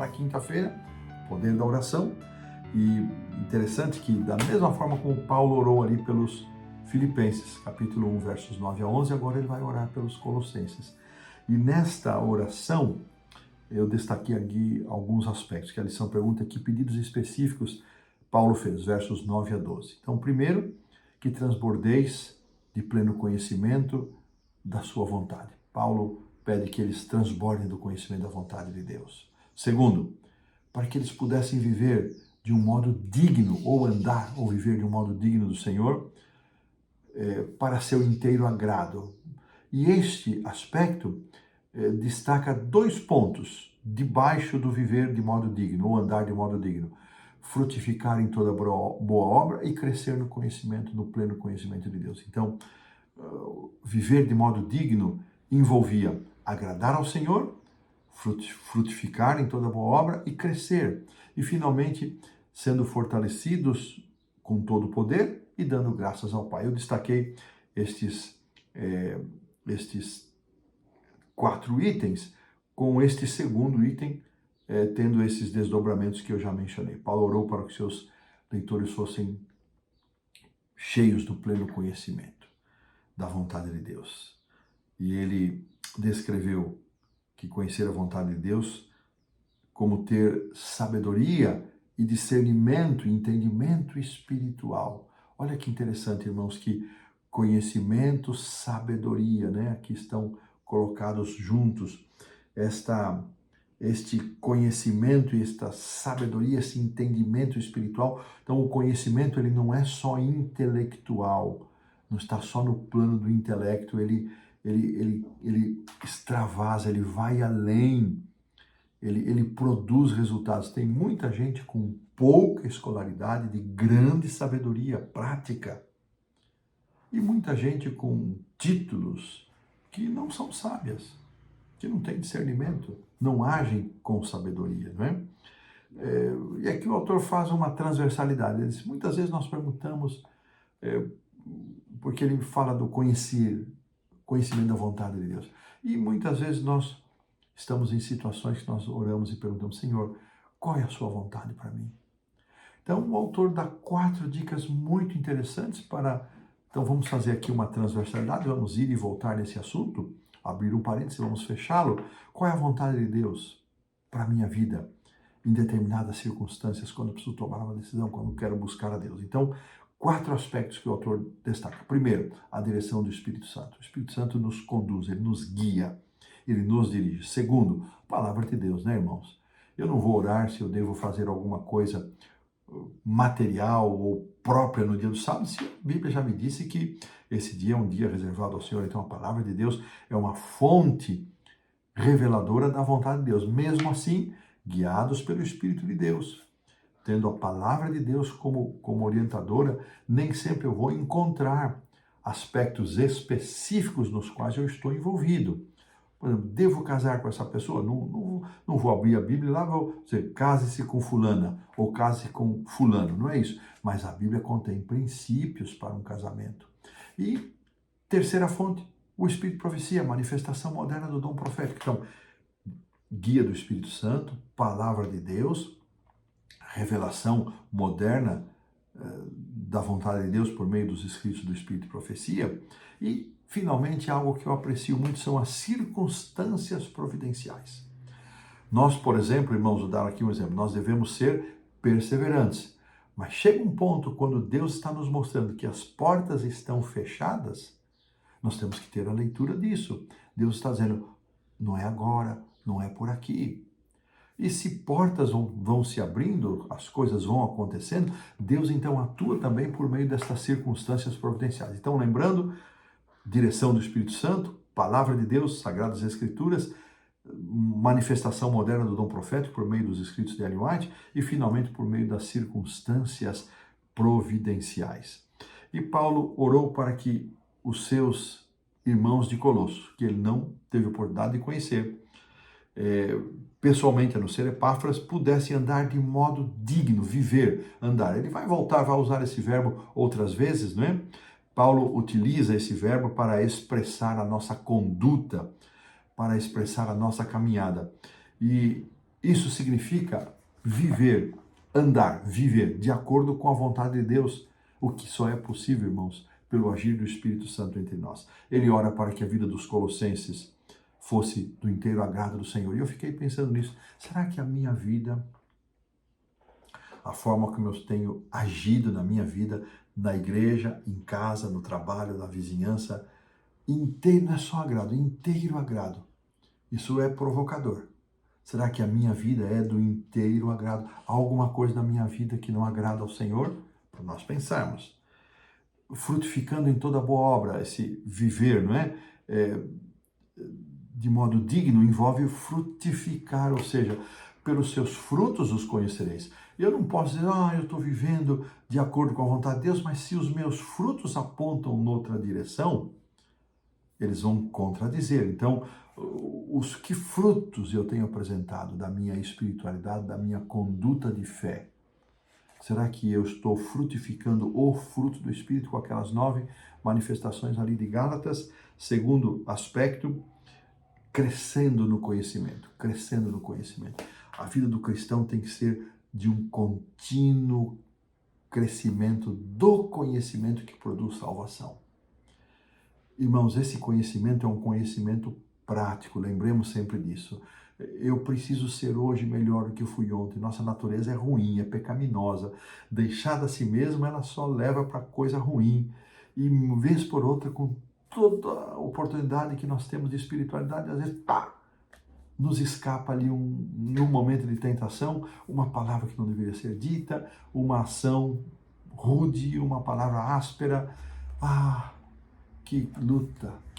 para quinta-feira, poder da oração. E interessante que, da mesma forma como Paulo orou ali pelos Filipenses, capítulo 1, versos 9 a 11, agora ele vai orar pelos Colossenses. E nesta oração, eu destaquei aqui alguns aspectos, que a lição pergunta que pedidos específicos Paulo fez, versos 9 a 12. Então, primeiro, que transbordeis de pleno conhecimento da sua vontade. Paulo pede que eles transbordem do conhecimento da vontade de Deus. Segundo, para que eles pudessem viver de um modo digno, ou andar, ou viver de um modo digno do Senhor, para seu inteiro agrado. E este aspecto destaca 2 pontos debaixo do viver de modo digno, ou andar de modo digno. Frutificar em toda boa obra e crescer no conhecimento, no pleno conhecimento de Deus. Então, viver de modo digno envolvia agradar ao Senhor, frutificar em toda boa obra e crescer. E, finalmente, sendo fortalecidos com todo o poder e dando graças ao Pai. Eu destaquei estes 4 itens, com este segundo item tendo esses desdobramentos que eu já mencionei. Paulo orou para que seus leitores fossem cheios do pleno conhecimento da vontade de Deus. E ele descreveu que conhecer a vontade de Deus como ter sabedoria e discernimento, entendimento espiritual. Olha que interessante, irmãos, que conhecimento, sabedoria, né? Aqui estão colocados juntos este conhecimento e esta sabedoria, esse entendimento espiritual. Então, o conhecimento, ele não é só intelectual, não está só no plano do intelecto, ele extravasa, ele vai além, ele produz resultados. Tem muita gente com pouca escolaridade, de grande sabedoria prática, e muita gente com títulos que não são sábias, que não têm discernimento, não agem com sabedoria, não é? E aqui o autor faz uma transversalidade. Ele diz, muitas vezes nós perguntamos, porque ele fala do conhecimento da vontade de Deus. E muitas vezes nós estamos em situações que nós oramos e perguntamos, Senhor, qual é a sua vontade para mim? Então o autor dá 4 dicas muito interessantes para... Então vamos fazer aqui uma transversalidade, vamos ir e voltar nesse assunto, abrir um parênteses, vamos fechá-lo. Qual é a vontade de Deus para a minha vida em determinadas circunstâncias, quando eu preciso tomar uma decisão, quando eu quero buscar a Deus? Então, 4 aspectos que o autor destaca. Primeiro, a direção do Espírito Santo. O Espírito Santo nos conduz, ele nos guia, ele nos dirige. Segundo, a palavra de Deus, né, irmãos? Eu não vou orar se eu devo fazer alguma coisa material ou própria no dia do sábado, se a Bíblia já me disse que esse dia é um dia reservado ao Senhor. Então a palavra de Deus é uma fonte reveladora da vontade de Deus. Mesmo assim, guiados pelo Espírito de Deus, tendo a palavra de Deus como orientadora, nem sempre eu vou encontrar aspectos específicos nos quais eu estou envolvido. Por exemplo, devo casar com essa pessoa? Não vou abrir a Bíblia e lá vou dizer, case-se com fulana ou case com fulano, não é isso. Mas a Bíblia contém princípios para um casamento. E terceira fonte, o Espírito de Profecia, a manifestação moderna do dom profético. Então, guia do Espírito Santo, palavra de Deus, revelação moderna da vontade de Deus por meio dos escritos do Espírito de Profecia. E, finalmente, algo que eu aprecio muito são as circunstâncias providenciais. Nós, por exemplo, irmãos, vou dar aqui um exemplo, nós devemos ser perseverantes. Mas chega um ponto quando Deus está nos mostrando que as portas estão fechadas, nós temos que ter a leitura disso. Deus está dizendo, não é agora, não é por aqui. E se portas vão se abrindo, as coisas vão acontecendo, Deus então atua também por meio destas circunstâncias providenciais. Então, lembrando, direção do Espírito Santo, palavra de Deus, Sagradas Escrituras, manifestação moderna do dom profético por meio dos escritos de Ellen White e, finalmente, por meio das circunstâncias providenciais. E Paulo orou para que os seus irmãos de Colosso, que ele não teve oportunidade de conhecer, pessoalmente, a não ser Epáfras, pudessem andar de modo digno, viver, andar. Ele vai voltar, vai usar esse verbo outras vezes, não é? Paulo utiliza esse verbo para expressar a nossa conduta, para expressar a nossa caminhada. E Isso significa viver, andar, viver de acordo com a vontade de Deus, o que só é possível, irmãos, pelo agir do Espírito Santo entre nós. Ele ora para que a vida dos colossenses fosse do inteiro agrado do Senhor. E eu fiquei pensando nisso. Será que a minha vida, a forma como eu tenho agido na minha vida, na igreja, em casa, no trabalho, na vizinhança, inteiro, não é só agrado, inteiro agrado. Isso é provocador. Será que a minha vida é do inteiro agrado? Há alguma coisa na minha vida que não agrada ao Senhor? Para nós pensarmos. Frutificando em toda boa obra, esse viver, não é? De modo digno, envolve frutificar, ou seja, pelos seus frutos os conhecereis. Eu não posso dizer, eu estou vivendo de acordo com a vontade de Deus, mas se os meus frutos apontam noutra direção, eles vão contradizer. Então, que frutos eu tenho apresentado da minha espiritualidade, da minha conduta de fé? Será que eu estou frutificando o fruto do Espírito com aquelas 9 manifestações ali de Gálatas? Segundo aspecto, crescendo no conhecimento, crescendo no conhecimento. A vida do cristão tem que ser de um contínuo crescimento do conhecimento que produz salvação. Irmãos, esse conhecimento é um conhecimento prático, lembremos sempre disso. Eu preciso ser hoje melhor do que eu fui ontem. Nossa natureza é ruim, é pecaminosa. Deixada a si mesma, ela só leva para coisa ruim. E, vez por outra, com toda a oportunidade que nós temos de espiritualidade, às vezes, nos escapa ali num momento de tentação, uma palavra que não deveria ser dita, uma ação rude, uma palavra áspera. Que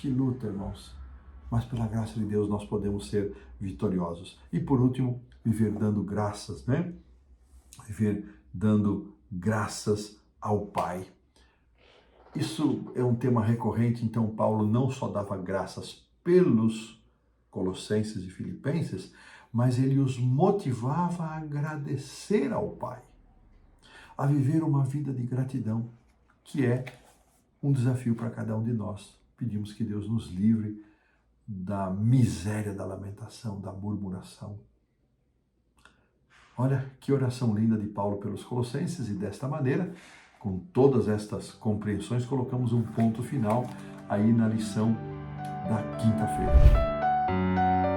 luta, irmãos. Mas pela graça de Deus nós podemos ser vitoriosos. E por último, viver dando graças, né? Viver dando graças ao Pai. Isso é um tema recorrente, então Paulo não só dava graças pelos Colossenses e Filipenses, mas ele os motivava a agradecer ao Pai, a viver uma vida de gratidão, que é um desafio para cada um de nós. Pedimos que Deus nos livre da miséria da lamentação, da murmuração. Olha que oração linda de Paulo pelos Colossenses, e desta maneira, com todas estas compreensões, colocamos um ponto final aí na lição da quinta-feira.